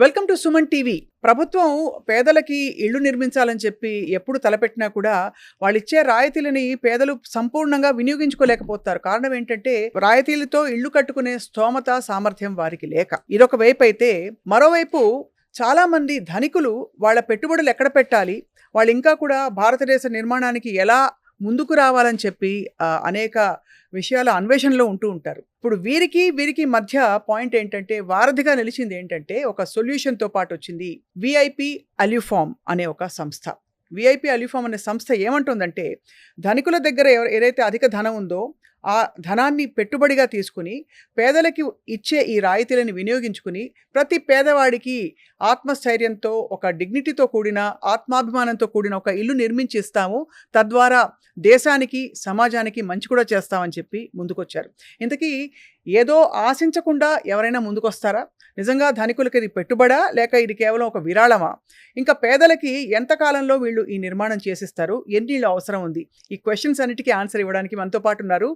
Welcome to Suman TV. ప్రభుత్వం పేదలకి ఇళ్ళు నిర్మించాలని చెప్పి ఎప్పుడు తలపెట్టినా కూడా వాళ్ళిచ్చే రాయితీలని పేదలు సంపూర్ణంగా వినియోగించుకోలేకపోతారు. కారణం ఏంటంటే రాయితీలతో ఇళ్ళు కట్టుకునే స్తోమత సామర్థ్యం వారికి లేక. ఇదొక వైపు అయితే, మరోవైపు చాలామంది ధనికులు వాళ్ళ పెట్టుబడులు ఎక్కడ పెట్టాలి, వాళ్ళు ఇంకా కూడా భారతదేశ నిర్మాణానికి ఎలా ముందుకు రావాలని చెప్పి అనేక విషయాల అన్వేషణలో ఉంటూ ఉంటారు. ఇప్పుడు వీరికి మధ్య పాయింట్ ఏంటంటే, వారధిగా నిలిచింది ఏంటంటే, ఒక సొల్యూషన్తో పాటు వచ్చింది విఐపి అల్యూఫామ్ అనే ఒక సంస్థ. విఐపి అల్యూఫామ్ అనే సంస్థ ఏమంటుందంటే, ధనికుల దగ్గర ఏదైతే అధిక ధనం ఉందో ఆ ధనాన్ని పెట్టుబడిగా తీసుకుని పేదలకి ఇచ్చే ఈ రాయితీలను వినియోగించుకుని ప్రతి పేదవాడికి ఆత్మస్థైర్యంతో, ఒక డిగ్నిటీతో కూడిన, ఆత్మాభిమానంతో కూడిన ఒక ఇల్లు నిర్మించి ఇస్తాము, తద్వారా దేశానికి సమాజానికి మంచి కూడా చేస్తామని చెప్పి ముందుకొచ్చారు. ఇంతకీ ఏదో ఆశించకుండా ఎవరైనా ముందుకొస్తారా? నిజంగా ధనికులకి ఇది పెట్టుబడా, లేక ఇది కేవలం ఒక విరాళమా? ఇంకా పేదలకి ఎంతకాలంలో వీళ్ళు ఈ నిర్మాణం చేసిస్తారు? ఎన్ని ఇళ్ళు అవసరం ఉంది? ఈ క్వశ్చన్స్ అన్నిటికీ ఆన్సర్ ఇవ్వడానికి మనతో పాటు ఉన్నారు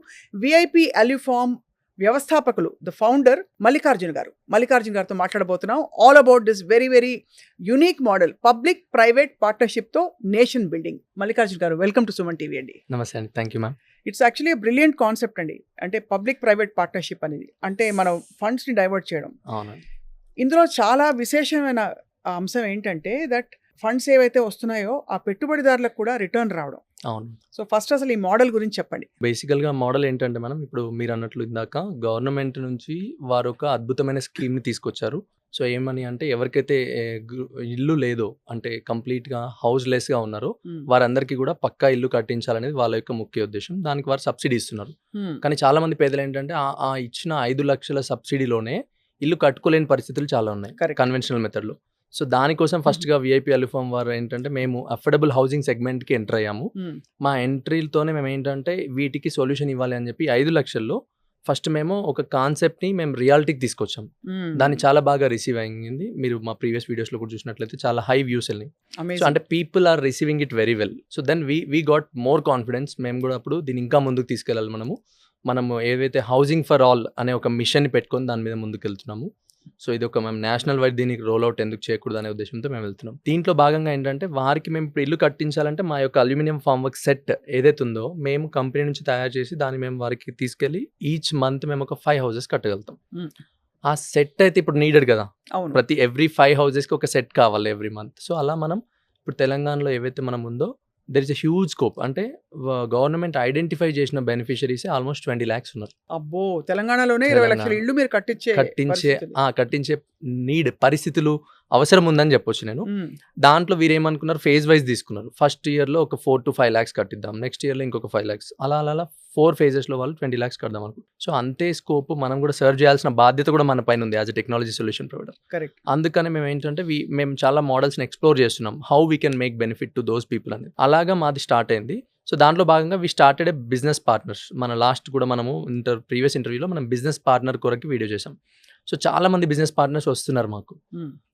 విఐపి అల్యూఫామ్ వ్యవస్థాపకులు, ద ఫౌండర్ మల్లికార్జున్ గారు. మల్లికార్జున్ గారితో మాట్లాడబోతున్నాం all about this very very unique model, public private పార్ట్నర్షిప్తో నేషన్ బిల్డింగ్. మల్లికార్జున్ గారు, వెల్కమ్ టు సుమన్ టీవీ అండి. నమస్తే అండి, thank you ma'am. It's actually brilliant concept అండి. అంటే పబ్లిక్ ప్రైవేట్ పార్ట్నర్షిప్ అనేది, అంటే మనం ఫండ్స్ని డైవర్ట్ చేయడం. అవునండి. ఇందులో చాలా విశేషమైన అంశం ఏంటంటే, దట్ ఫండ్స్ ఏవైతే వస్తున్నాయో ఆ పెట్టుబడిదారులకు కూడా రిటర్న్ రావడం. అవును. సో ఫస్ట్ అసలు ఈ మోడల్ గురించి చెప్పండి. బేసికల్గా మోడల్ ఏంటంటే, మనం ఇప్పుడు మీరు అన్నట్లు ఇందాక గవర్నమెంట్ నుంచి వారు ఒక అద్భుతమైన స్కీమ్ని తీసుకొచ్చారు. సో ఏమని అంటే, ఎవరికైతే ఇల్లు లేదో, అంటే కంప్లీట్గా హౌస్లెస్గా ఉన్నారో వారందరికీ కూడా పక్కా ఇల్లు కట్టించాలనేది వాళ్ళ యొక్క ముఖ్య ఉద్దేశం. దానికి వారు సబ్సిడీ ఇస్తున్నారు. కానీ చాలా మంది పేదలు ఏంటంటే, ఆ ఇచ్చిన 5 లక్షల సబ్సిడీలోనే ఇల్లు కట్టుకోలేని పరిస్థితులు చాలా ఉన్నాయి కన్వెన్షనల్ మెథడ్లో. సో దానికోసం ఫస్ట్గా విఐపి అల్యూఫామ్ వారు ఏంటంటే, మేము అఫోర్డబుల్ హౌసింగ్ సెగ్మెంట్కి ఎంటర్ అయ్యాము. మా ఎంట్రీలతోనే మేము ఏంటంటే వీటికి సొల్యూషన్ ఇవ్వాలి అని చెప్పి 5 లక్షల్లో ఫస్ట్ మేము ఒక కాన్సెప్ట్ని మేము రియాలిటీకి తీసుకొచ్చాం. దాన్ని చాలా బాగా రిసీవ్ అయ్యింది. మీరు మా ప్రీవియస్ వీడియోస్లో కూడా చూసినట్లయితే చాలా హై వ్యూస్ వెళ్ళినాయి. సో అంటే people are receiving it very well. So then we got more confidence. మేము కూడా అప్పుడు దీన్ని ఇంకా ముందుకు తీసుకెళ్ళాలి, మనము ఏదైతే హౌసింగ్ ఫర్ ఆల్ అనే ఒక మిషన్ని పెట్టుకొని దాని మీద ముందుకు వెళ్తున్నాము. సో ఇది ఒక మేము నేషనల్ వైడ్ దీనికి రోల్ అవుట్ ఎందుకు చేయకూడదు అనే ఉద్దేశంతో మేము వెళ్తున్నాం. దీంట్లో భాగంగా ఏంటంటే, వారికి మేము ఇప్పుడు ఇల్లు కట్టించాలంటే మా యొక్క అల్యూమినియం ఫామ్ వర్క్ సెట్ ఏదైతే ఉందో మేము కంపెనీ నుంచి తయారు చేసి దాన్ని మేము వారికి తీసుకెళ్ళి ఈచ్ మంత్ మేము ఒక 5 హౌసెస్ కట్టగలుగుతాం. ఆ సెట్ అయితే ఇప్పుడు నీడెడ్ కదా, ప్రతి ఎవ్రీ 5 హౌసెస్కి ఒక సెట్ కావాలి ఎవ్రీ మంత్. సో అలా మనం ఇప్పుడు తెలంగాణలో ఏవైతే మనం ఉందో there is a huge scope. అంటే గవర్నమెంట్ ఐడెంటిఫై చేసిన బెనిఫిషరీస్ ఆల్మోస్ట్ 20 lakhs ఉన్నారు. అబ్బో, తెలంగాణలోనే 20 లక్షల ఇళ్ళు మీరు కట్టించే నీడ్ పరిస్థితులు అవసరం ఉందని చెప్పొచ్చు నేను. దాంట్లో వీరేమనుకున్నారు, ఫేజ్ వైజ్ తీసుకున్నారు. ఫస్ట్ ఇయర్లో ఒక 4 to 5 lakhs కట్టిద్దాం, నెక్స్ట్ ఇయర్లో ఇంకొక 5 lakhs, అలా 4 phases వాళ్ళు 20 lakhs కడదాం అనుకో. సో అంతే స్కోప్ మనం కూడా సర్వ్ చేయాల్సిన బాధ్యత కూడా మన పైన ఉంది as a technology solution provider. Correct. అందుకని మేము ఏంటంటే మేము చాలా మోడల్స్ని ఎక్స్ప్లోర్ చేస్తున్నాం, how we can make benefit to those people అనేది. అలాగా మాది స్టార్ట్ అయింది. సో దాంట్లో భాగంగా we started a business partners. మన లాస్ట్ కూడా మనము ప్రీవియస్ ఇంటర్వ్యూలో మనం బిజినెస్ పార్ట్నర్ కొరకు వీడియో చేసాం. సో చాలా మంది బిజినెస్ పార్ట్నర్స్ వస్తున్నారు మాకు.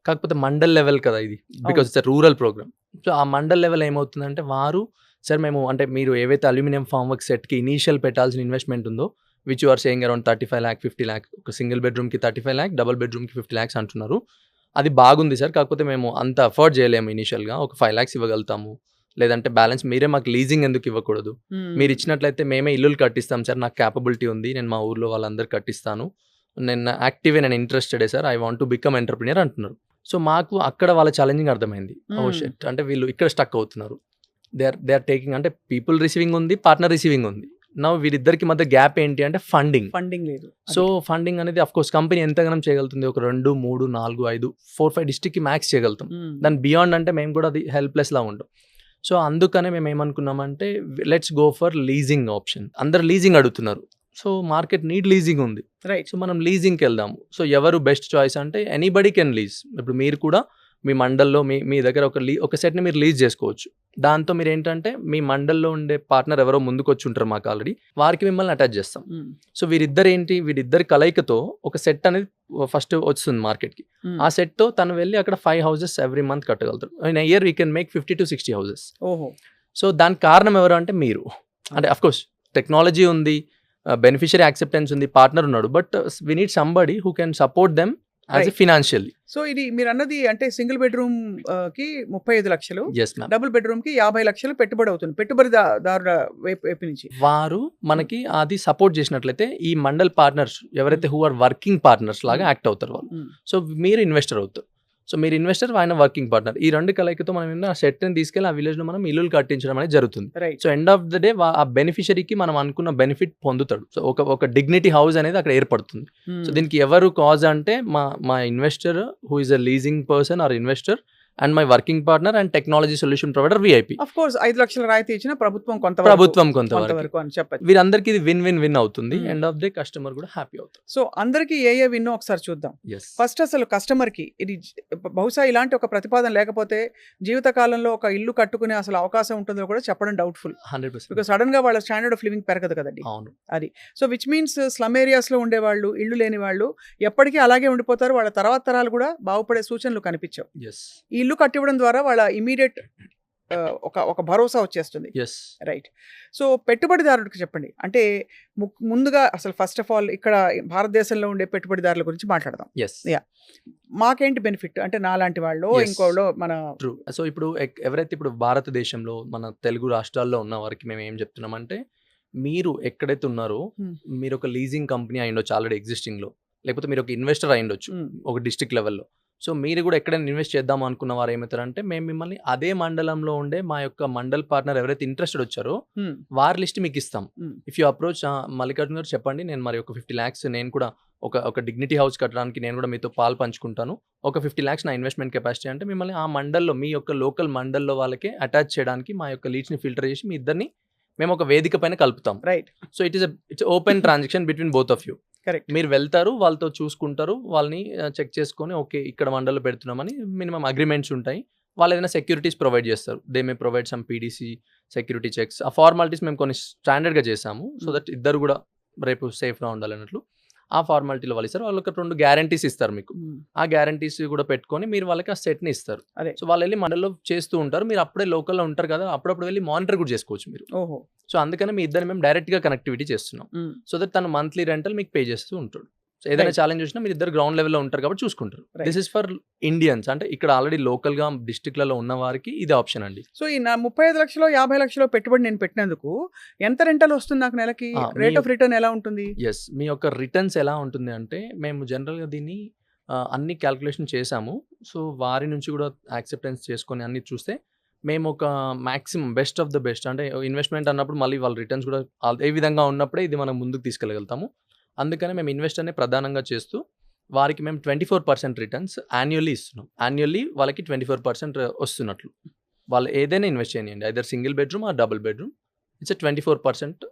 కాకపోతే మండల్ లెవెల్ కదా ఇది, బికాజ్ ఇట్స్ రూరల్ ప్రోగ్రామ్. సో ఆ మండల్ లెవెల్ ఏమవుతుందంటే, వారు సార్ మేము అంటే మీరు ఏవైతే అల్యూమినియం ఫామ్ వర్క్ సెట్కి ఇనీషియల్ పెట్టాల్సిన ఇన్వెస్ట్మెంట్ ఉందో, which you are saying around 35 lakh 50 lakh, ఒక సింగిల్ బెడ్రూమ్కి 35 lakh, డబుల్ బెడ్రూమ్కి 50 lakhs అంటున్నారు. అది బాగుంది సార్, కాకపోతే మేము అంత అఫోర్డ్ చేయలేము. ఇనీషియల్గా ఒక 5 lakhs ఇవ్వగలుగుతాము, లేదంటే బ్యాలెన్స్ మీరే మాకు లీజింగ్ ఎందుకు ఇవ్వకూడదు, మీరు ఇచ్చినట్లయితే మేమే ఇల్లులు కట్టిస్తాం సార్, నాకు క్యాపబిలిటీ ఉంది, నేను మా ఊర్లో వాళ్ళందరూ కట్టిస్తాను, నేను యాక్టివే, నేను ఇంట్రెస్టెడే sir, I want to become entrepreneur అంటున్నారు. సో మాకు అక్కడ వాళ్ళ ఛాలెంజింగ్ అర్థమైంది. ఓ షిట్, అంటే వీళ్ళు ఇక్కడ స్టక్ అవుతున్నారు. దే ఆర్ టేకింగ్, అంటే పీపుల్ రిసీవింగ్ ఉంది, పార్ట్నర్ రిసీవింగ్ ఉంది. నా వీరిద్దరికి మధ్య గ్యాప్ ఏంటి అంటే ఫండింగ్ లేదు. సో ఫండింగ్ అనేది అఫ్ కోర్స్ కంపెనీ ఎంతగానో చేయగలుగుతుంది, ఒక 2, 3, 4, 5, 4, 5 డిస్ట్రిక్ట్కి మ్యాక్స్ చేయగలుగుతాం. దాని బియాండ్ అంటే మేము కూడా అది హెల్ప్లెస్లా ఉంటాం. సో అందుకనే మేము ఏమనుకున్నామంటే, let's go for leasing option. అందరు లీజింగ్ అడుగుతున్నారు, సో మార్కెట్ నీడ్ లీజింగ్ ఉంది, రైట్? సో మనం లీజింగ్కి వెళ్దాము. సో ఎవరు బెస్ట్ చాయిస్ అంటే, ఎనీబడి కెన్ లీజ్. ఇప్పుడు మీరు కూడా మీ మండల్లో మీ దగ్గర ఒక సెట్ని మీరు లీజ్ చేసుకోవచ్చు. దాంతో మీరు ఏంటంటే, మీ మండల్లో ఉండే పార్ట్నర్ ఎవరో ముందుకు వచ్చి ఉంటారు మాకు ఆల్రెడీ, వారికి మిమ్మల్ని అటాచ్ చేస్తాం. సో వీరిద్దరి కలయికతో ఒక సెట్ అనేది ఫస్ట్ వస్తుంది మార్కెట్కి. ఆ సెట్తో తను వెళ్ళి అక్కడ 5 houses ఎవ్రీ మంత్ కట్టగలుగుతారు. In year we can make 50 to 60 houses. So దానికి కారణం ఎవరు అంటే మీరు. అంటే అఫ్ కోర్స్ టెక్నాలజీ ఉంది, బెనిఫిషరీ యాక్సెప్టెన్స్ ఉంది, పార్ట్నర్ ఉన్నాడు, but we need somebody who can support them as a financially. So ఇది మీరు అన్నది అంటే సింగిల్ బెడ్రూమ్ కి 35 లక్షలు, ఎస్ మ్యామ్. డబుల్ బెడ్రూమ్ కి 50 లక్షలు పెట్టుబడి అవుతుంది, పెట్టుబడిదారుల వైపు నుంచి. వారు మనకి అది సపోర్ట్ చేసినట్లయితే ఈ మండల్ పార్ట్నర్స్ ఎవరైతే హూ ఆర్ వర్కింగ్ పార్ట్నర్స్ లాగా యాక్ట్ అవుతారు వాళ్ళు. సో మీరు ఇన్వెస్టర్ అవుతారు. సో మీరు ఇన్వెస్టర్, ఆయన వర్కింగ్ పార్ట్నర్. ఈ రెండు కలయికతో మనం ఏంటంటే ఆ సెట్ని తీసుకెళ్ళి ఆ విలేజ్లో మనం ఇల్లులు కట్టించడం అనేది జరుగుతుంది. Right. So end of the day ఆ బెనిఫిషరీకి మనం అనుకున్న బెనిఫిట్ పొందుతాడు. సో ఒక డిగ్నిటీ హౌస్ అనేది అక్కడ ఏర్పడుతుంది. సో దీనికి ఎవరు కాజ్ అంటే మా investor who is a leasing person are investor and my working partner and technology solution provider VIP. Of course 5 లక్షల రాయితీ ఇచ్చిన ప్రభుత్వం కొంతవరకు అని చెప్పచ్చు. వీరందరికీ ఇది విన్ అవుతుంది. ఎండ్ ఆఫ్ డే కస్టమర్ కూడా హ్యాపీ అవుతారు. సో అందరికి ఏ విన్నో ఒకసారి చూద్దాం. ఫస్ట్ అసలు కస్టమర్ కి ఇది బహుశా ఇలాంటి ఒక ప్రతిపాదన లేకపోతే జీవితకాలంలో ఒక ఇల్లు కట్టుకునే అసలు అవకాశం ఉంటుందో కూడా చెప్పడం డౌట్ఫుల్. 100%. బికాస్ సడన్ గా వాళ్ళ స్టాండర్డ్ ఆఫ్ లివింగ్ పెరగదు కదండి. అవును. అది so which means slum areas లో ఉండేవాళ్ళు, ఇల్లు లేని వాళ్ళు ఎప్పటికీ అలాగే ఉండిపోతారు. వాళ్ళ తర్వాత తరాలు కూడా బాగుపడే సూచనలు కనిపించవు. ఈ ఇల్లు కట్టివ్వడం ద్వారా వాళ్ళ ఇమీడియట్ ఒక భరోసా వచ్చేస్తుంది. రైట్. సో పెట్టుబడిదారుడికి చెప్పండి, అంటే ముందుగా అసలు ఫస్ట్ ఆఫ్ ఆల్ ఇక్కడ భారతదేశంలో ఉండే పెట్టుబడిదారుల గురించి మాట్లాడదాం. మాకేంటి బెనిఫిట్ అంటే నాలాంటి వాళ్ళు ఇంకోళ్ళు మన ట్రూ. సో ఇప్పుడు ఎవరైతే ఇప్పుడు భారతదేశంలో మన తెలుగు రాష్ట్రాల్లో ఉన్న వారికి మేము ఏం చెప్తున్నామంటే, మీరు ఎక్కడైతే ఉన్నారో మీరు ఒక లీజింగ్ కంపెనీ అయ్యిండొచ్చు ఆల్రెడీ ఎగ్జిస్టింగ్లో, లేకపోతే మీరు ఒక ఇన్వెస్టర్ అయ్యిండొచ్చు ఒక డిస్ట్రిక్ట్ లెవెల్లో. సో మీరు కూడా ఎక్కడైనా ఇన్వెస్ట్ చేద్దాం అనుకున్న వారు ఏమవుతారంటే, మేము మిమ్మల్ని అదే మండలంలో ఉండే మా యొక్క మండల్ పార్ట్నర్ ఎవరైతే ఇంట్రెస్టెడ్ వచ్చారో వారి లిస్ట్ మీకు ఇస్తాం. ఇఫ్ యూ అప్రోచ్ మల్లికార్జున గారు చెప్పండి, నేను మరి ఒక 50 lakhs నేను కూడా ఒక డిగ్నిటీ హౌస్ కట్టడానికి నేను కూడా మీతో పాలు పంచుకుంటాను, ఒక 50 lakhs నా ఇన్వెస్ట్మెంట్ కెపాసిటీ అంటే మిమ్మల్ని ఆ మండల్లో మీ యొక్క లోకల్ మండల్లో వాళ్ళకే అటాచ్ చేయడానికి మా యొక్క లీడ్స్ని ఫిల్టర్ చేసి మీ ఇద్దరిని మేము ఒక వేదిక పైన కలుపుతాం. Right. So it's open transaction between both of you. Correct. మీరు వెళ్తారు, వాళ్ళతో చూసుకుంటారు, వాళ్ళని చెక్ చేసుకొని ఓకే ఇక్కడ మండల్లో పెడుతున్నామని మినిమం అగ్రిమెంట్స్ ఉంటాయి. వాళ్ళు ఏదైనా సెక్యూరిటీస్ ప్రొవైడ్ చేస్తారు. They may provide some PDC security checks. ఆ ఫార్మాలిటీస్ మేము కొన్ని స్టాండర్డ్గా చేసాము సో దట్ ఇద్దరు కూడా రేపు సేఫ్గా ఉండాలన్నట్లు. ఆ ఫార్మాలిటీలో వాళ్ళు ఇస్తారు. వాళ్ళకి 2 గ్యారంటీస్ ఇస్తారు మీకు. ఆ గ్యారంటీస్ కూడా పెట్టుకొని మీరు వాళ్ళకి ఆ సెట్ని ఇస్తారు. సో వాళ్ళు వెళ్ళి మండల్లో చేస్తూ ఉంటారు. మీరు అప్పుడే లోకల్లో ఉంటారు కదా, అప్పుడప్పుడు వెళ్ళి మానిటర్ కూడా చేసుకోవచ్చు మీరు. సో అందుకని మీ ఇద్దరు మేము డైరెక్ట్గా కనెక్టివిటీ చేస్తున్నాం. సో దట్ తన మంత్లీ రెంటల్ మీకు పే చేస్తూ ఉంటాడు. సో ఏదైనా ఛాలెంజ్ వచ్చినా మీరు ఇద్దరు గ్రౌండ్ లెవెల్లో ఉంటారు కాబట్టి చూసుకుంటారు. దిస్ ఇస్ ఫర్ ఇండియన్స్, అంటే ఇక్కడ ఆల్రెడీ లోకల్గా డిస్ట్రిక్ట్లలో ఉన్న వారికి ఇది ఆప్షన్ అండి. సో ఈ 35 లక్షలు 50 లక్షలు పెట్టుబడి నేను పెట్టినందుకు ఎంత రెంటల్ వస్తుంది నాకు నెలకి? రేట్ ఆఫ్ రిటర్న్ ఎలా ఉంటుంది? మీ యొక్క రిటర్న్స్ ఎలా ఉంటుంది అంటే, మేము జనరల్గా దీన్ని అన్ని క్యాల్కులేషన్ చేసాము. సో వారి నుంచి కూడా యాక్సెప్టెన్స్ చేసుకొని అన్ని చూస్తే మేము ఒక maximum best of the best, అంటే ఇన్వెస్ట్మెంట్ అన్నప్పుడు మళ్ళీ వాళ్ళ రిటర్న్స్ కూడా ఏ విధంగా ఉన్నప్పుడే ఇది మనం ముందుకు తీసుకెళ్ళగలుగుతాము. అందుకని మేము ఇన్వెస్టర్నే ప్రధానంగా చేస్తూ వారికి మేము 24% రిటర్న్స్ యాన్యువల్లీ ఇస్తున్నాం. యాన్యువల్లీ వాళ్ళకి 24% వస్తున్నట్లు వాళ్ళు ఏదైనా ఇన్వెస్ట్ చేయండి, either single bedroom or double bedroom, it's 24%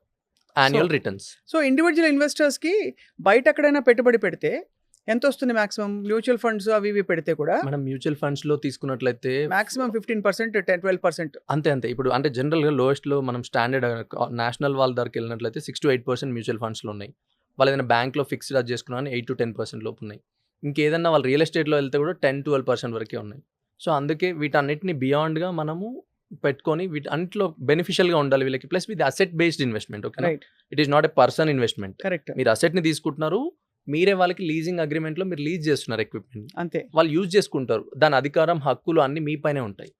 annual returns. So individual ఇన్వెస్టర్స్కి బయట ఎక్కడైనా పెట్టుబడి పెడితే ఎంత వస్తుంది మాక్సిమం? మ్యూచువల్ ఫండ్స్ అవి ఇవి పెడితే కూడా మనం మ్యూచువల్ ఫండ్స్లో తీసుకున్నట్లయితే మాక్సిమం 15%, 12%. అంతే. ఇప్పుడు అంటే జనరల్గా లోయెస్ట్లో మనం స్టాండర్డ్ నేషనల్ వాళ్ళ దగ్గరికి వెళ్ళినట్లయితే 6 to 8% మ్యూచువల్ ఫండ్స్లో ఉన్నాయి. వాళ్ళు ఏదైనా బ్యాంక్లో ఫిక్స్డ్ అది చేసుకున్నా 8 to 10% లోపు ఉన్నాయి. ఇంకేదన్నా వాళ్ళు రియల్ ఎస్టేట్లో వెళ్తే కూడా 10-12% వరకే ఉన్నాయి. సో అందుకే వీటన్నిటిని బియాండ్గా మనము పెట్టుకొని వీటన్నిటిలో బెనిఫిషియల్గా ఉండాలి వీళ్ళకి. Plus with asset based investment. Okay, it is not a person investment. Correct. మీరు అసెట్ని తీసుకుంటున్నారు, మీరే వాళ్ళకి లీజింగ్ అగ్రిమెంట్లో మీరు లీజ్ చేస్తున్నారు ఎక్విప్మెంట్, అంతే. వాళ్ళు యూజ్ చేసుకుంటారు, దాని అధికారం హక్కులు అన్ని మీ పైనే ఉంటాయి.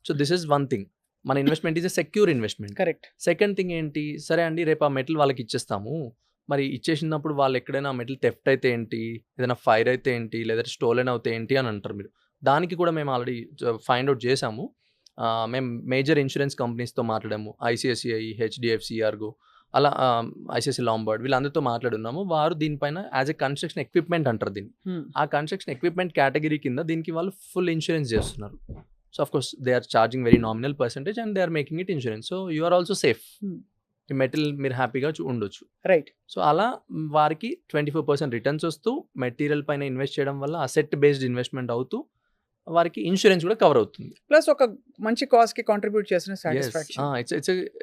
So this is one thing. మన investment is a secure investment. Correct. Second thing ఏంటి, సరే అండి రేపు ఆ మెటల్ వాళ్ళకి ఇచ్చేస్తాము, మరి ఇచ్చేసినప్పుడు వాళ్ళు ఎక్కడైనా మెటల్ థెఫ్ట్ అయితే ఏంటి, ఏదైనా ఫైర్ అయితే ఏంటి, లేదా స్టోలెన్ అవుతే ఏంటి అని అంటారు మీరు. దానికి కూడా మేము ఆల్రెడీ ఫైండ్ అవుట్ చేసాము. మేము మేజర్ ఇన్సూరెన్స్ కంపెనీస్తో మాట్లాడాము, ఐసిఐసిఐ, హెచ్డిఎఫ్సి, ఆర్గో, అలా ఐసిఐసి లాంబార్డ్, వీళ్ళందరితో మాట్లాడున్నాము. వారు దీనిపైన యాజ్ ఎ కన్స్ట్రక్షన్ ఎక్విప్మెంట్ అంటారు దీన్ని. ఆ కన్స్ట్రక్షన్ ఎక్విప్మెంట్ కేటగిరీ కింద దీనికి వాళ్ళు ఫుల్ ఇన్సూరెన్స్ చేస్తున్నారు. So of course they are charging very nominal percentage and they are making it insurance. So you are also safe. ఈ మెటీరియల్ మీరు హ్యాపీగా ఉండొచ్చు. రైట్. సో అలా వారికి 24% రిటర్న్స్ వస్తూ మెటీరియల్ పైన ఇన్వెస్ట్ చేయడం వల్ల అసెట్ బేస్డ్ ఇన్వెస్ట్మెంట్ అవుతూ వారికి ఇన్సూరెన్స్ కూడా కవర్ అవుతుంది. ప్లస్ ఒక మంచి కాజ్ కి కాంట్రిబ్యూట్ చేసిన satisfaction.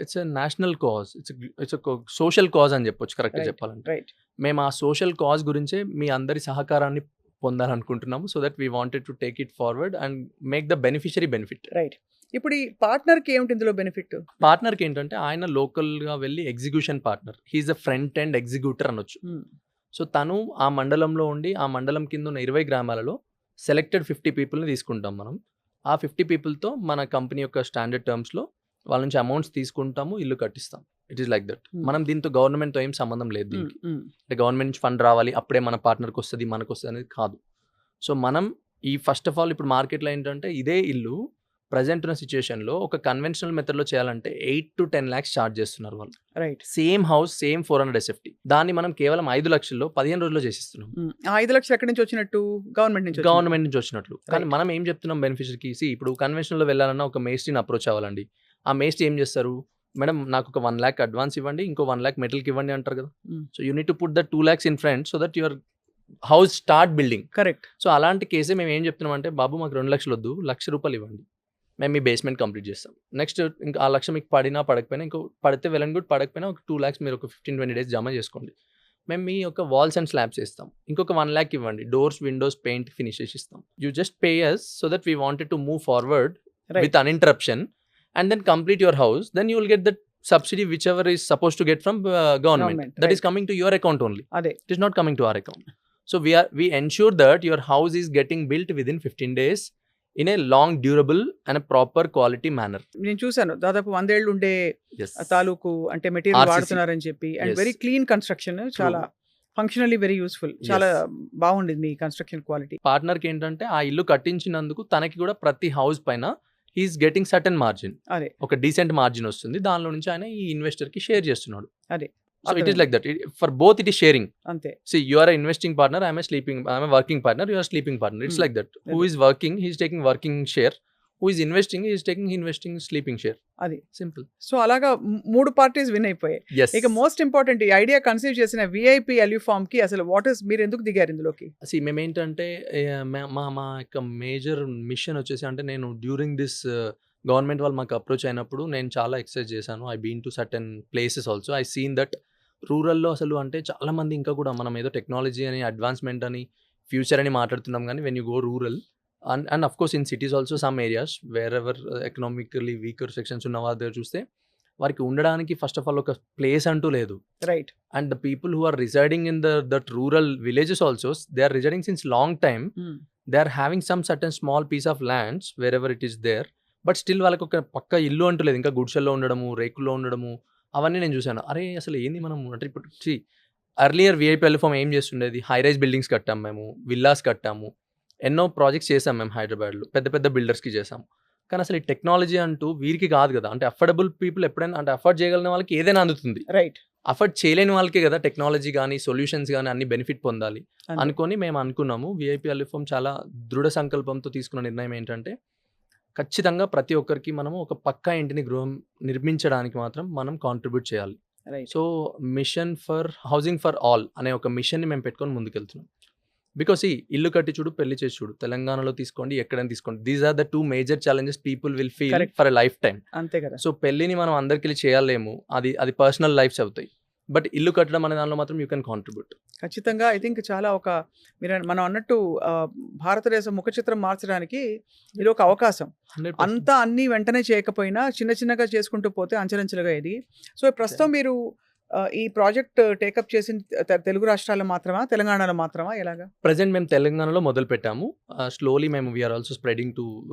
It's national cause, it's social cause అని చెప్పొచ్చు కరెక్ట్గా చెప్పాలంటే. రైట్. మేము ఆ సోషల్ కాజ్ గురించే మీ అందరి సహకారాన్ని పొందాలనుకుంటున్నాము. So that we wanted to take it forward and make the beneficiary benefit. Right. ఇప్పుడు ఈ పార్ట్నర్కి ఏమిటి ఇందులో బెనిఫిట్? పార్ట్నర్కి ఏంటంటే ఆయన లోకల్గా వెళ్ళి execution partner, he's a front end executor అనొచ్చు. సో తను ఆ మండలంలో ఉండి ఆ మండలం కింద ఉన్న 20 గ్రామాలలో సెలెక్టెడ్ 50 పీపుల్ని తీసుకుంటాం మనం. ఆ 50 పీపుల్తో మన కంపెనీ యొక్క స్టాండర్డ్ టర్మ్స్లో వాళ్ళ నుంచి అమౌంట్స్ తీసుకుంటాము, ఇల్లు కట్టిస్తాం. It is like that. మనం దీంతో గవర్నమెంట్తో ఏం సంబంధం లేదు దీనికి. అంటే గవర్నమెంట్ నుంచి ఫండ్ రావాలి అప్పుడే మన పార్ట్నర్కి వస్తుంది మనకు వస్తుంది అనేది కాదు. సో మనం ఈ ఫస్ట్ ఆఫ్ ఆల్ ఇప్పుడు మార్కెట్లో ఏంటంటే ఇదే ఇల్లు ప్రజెంట్ ఉన్న సిచ్యుయేషన్లో ఒక కన్వెన్షనల్ మెథడ్లో చేయాలంటే 8 to 10 lakhs ఛార్జ్ చేస్తున్నారు వాళ్ళు. Right. Same house same 400 SFT. దాన్ని మనం కేవలం 5 లక్షల్లో 15 రోజుల్లో చేసిస్తున్నాం. 5 లక్షలు ఎక్కడి నుంచి వచ్చినట్టు? గవర్నమెంట్ నుంచి. గవర్నమెంట్ నుంచి వచ్చినట్లు. కానీ మనం ఏం చెప్తున్నాం బెనిఫిషరీకి, ఇప్పుడు కన్వెన్షనల్లో వెళ్ళాలన్నా ఒక మేస్ట్రీని అప్రోచ్ అవ్వాలండి. ఆ మేస్ట్రీ ఏం చేస్తారు, మేడం నాకు ఒక 1 lakh అడ్వాన్స్ ఇవ్వండి, ఇంకో 1 lakh మెటల్కి ఇవ్వండి అంటారు కదా. So you need to put the 2 lakhs in front so that your house start building. Correct. So అలాంటి కేసే మేము ఏం చెప్తున్నాం అంటే, బాబు మాకు 2 లక్షలు వద్దు, ₹1,00,000 ఇవ్వండి, మేము మీ బేస్మెంట్ కంప్లీట్ చేస్తాం. నెక్స్ట్ ఇంకా ఆ 1,00,000 మీకు పడినా పడకపోయినా, ఇంకో పడితే వెల్ అండ్ గుడ్, పడకపోయినా ఒక 2 lakhs మీరు ఒక 15-20 days జమ చేసుకోండి, మేము మీ యొక్క వాల్స్ అండ్ స్లాబ్స్ ఇస్తాం. ఇంకొక 1 lakh ఇవ్వండి, డోర్స్ విండోస్ పెయింట్ ఫినిష్ చేసి ఇస్తాం. You just pay us so that we wanted to move forward with uninterruption and then complete your house. Then you will get that subsidy whichever is supposed to get from government. That is coming to your account only. Ade. It is not coming to our account. So we ensure that your house is getting built within 15 days in a long durable and a proper quality manner. నేను చూసాను దాదాపు 100 ఏళ్ళు ఉండే Yes. తాలూకు అంటే material RCC. వాడుతున్నారని చెప్పి, and Yes. Very clean construction, చాలా functionally very useful, చాలా బాగుండేది మీ కన్స్ట్రక్షన్ క్వాలిటీ. పార్ట్నర్కి ఏంటంటే ఆ ఇల్లు కట్టించినందుకు తనకి కూడా ప్రతి హౌస్ పైన హీఈస్ గెటింగ్ సర్టన్ మార్జిన్, అదే ఒక డీసెంట్ మార్జిన్ వస్తుంది. దానిలో నుంచి ఆయన ఈ ఇన్వెస్టర్కి షేర్ చేస్తున్నాడు. అదే. So it is like that. For both it is sharing. అంతే. See, you are a investing partner, I am a working partner, you are a sleeping partner. It's like that. Who is working, he is taking working share. Who is investing, he is taking investing sleeping share. అది Simple. So అలాగా 3 parties win అయిపోయాయి. Yes. ఇక most important, ఈ idea conceive చేసిన VIP అల్యూఫామ్ కి అసలు మీరు ఎందుకు దిగారు ఇందులోకి? See, మేమేంటంటే మా యొక్క మేజర్ మిషన్ వచ్చేసి, అంటే నేను డ్యూరింగ్ దిస్ గవర్నమెంట్ వాళ్ళు మాకు అప్రోచ్ అయినప్పుడు నేను చాలా ఎక్సర్సైజ్ చేశాను. I been to certain places also. I seen that రూరల్లో అసలు అంటే చాలామంది ఇంకా కూడా మనం ఏదో టెక్నాలజీ అని, అడ్వాన్స్మెంట్ అని, ఫ్యూచర్ అని మాట్లాడుతున్నాం, కానీ when you go rural and of course in cities also some areas wherever economically weaker sections ఉన్న వాళ్ళ దగ్గర చూస్తే వారికి ఉండడానికి ఫస్ట్ ఆఫ్ ఆల్ ఒక ప్లేస్ అంటూ లేదు. Right. And the people who are residing in that rural villages also, they are residing since long time. They are having some certain small piece of lands wherever it is there, but still వాళ్ళకి ఒక పక్క ఇల్లు అంటూ లేదు. ఇంకా గుడిసెల్లో ఉండడము, రేకుల్లో ఉండడము, అవన్నీ నేను చూశాను. అరే అసలు ఏంది మనం అంటే ఇప్పుడు అర్లియర్ విఐపి అల్యూఫామ్ ఏం చేస్తుండేది, హై రైజ్ బిల్డింగ్స్ కట్టాము, మేము విల్లాస్ కట్టాము, ఎన్నో ప్రాజెక్ట్స్ చేసాం మేము హైదరాబాద్లో, పెద్ద పెద్ద బిల్డర్స్కి చేసాము. కానీ అసలు ఈ టెక్నాలజీ అంటూ వీరికి కాదు కదా. అంటే అఫోర్డబుల్ పీపుల్ ఎప్పుడైనా, అంటే అఫోర్డ్ చేయగలిగిన వాళ్ళకి ఏదైనా అందుతుంది. రైట్. అఫోర్డ్ చేయలేని వాళ్ళకే కదా టెక్నాలజీ కానీ సొల్యూషన్స్ కానీ అన్ని బెనిఫిట్ పొందాలి అనుకొని మేము అనుకున్నాము. విఐపి అల్యూఫామ్ చాలా దృఢ సంకల్పంతో తీసుకున్న నిర్ణయం ఏంటంటే, ఖచ్చితంగా ప్రతి ఒక్కరికి మనము ఒక పక్కా ఇంటిని గృహం నిర్మించడానికి మాత్రం మనం కాంట్రిబ్యూట్ చేయాలి. So mission for housing for all అనే ఒక మిషన్ని మేము పెట్టుకొని ముందుకెళ్తున్నాం. బికాస్ ఈ ఇల్లు కట్టి చూడు, పెళ్లి చేసి చూడు, తెలంగాణలో తీసుకోండి, ఎక్కడైనా తీసుకోండి, these are the 2 major challenges people will feel for a lifetime. అంతే కదా. సో పెళ్లిని మనం అందరికీ చేయలేము, అది పర్సనల్ లైఫ్స్ అవుతాయి. బట్ ఇల్లు కట్టడం అనే దానిలో మాత్రం యూ కెన్ కాంట్రిబ్యూట్. ఖచ్చితంగా. ఐ థింక్ చాలా మనం అన్నట్టు భారతదేశం ముఖ చిత్రం మార్చడానికి ఇది ఒక అవకాశం. అంతా అన్ని వెంటనే చేయకపోయినా చిన్న చిన్నగా చేసుకుంటూ పోతే అంచెలంచెలుగా ఇది. సో ప్రస్తుతం మీరు ఈ ప్రాజెక్ట్ టేకప్ చేసిన తెలుగు రాష్ట్రాల్లో మాత్రమా, తెలంగాణలో మాత్రమా, ఎలాగా? ప్రజెంట్ మేము తెలంగాణలో మొదలు పెట్టాము. స్లోలీ మేము we are also spreading to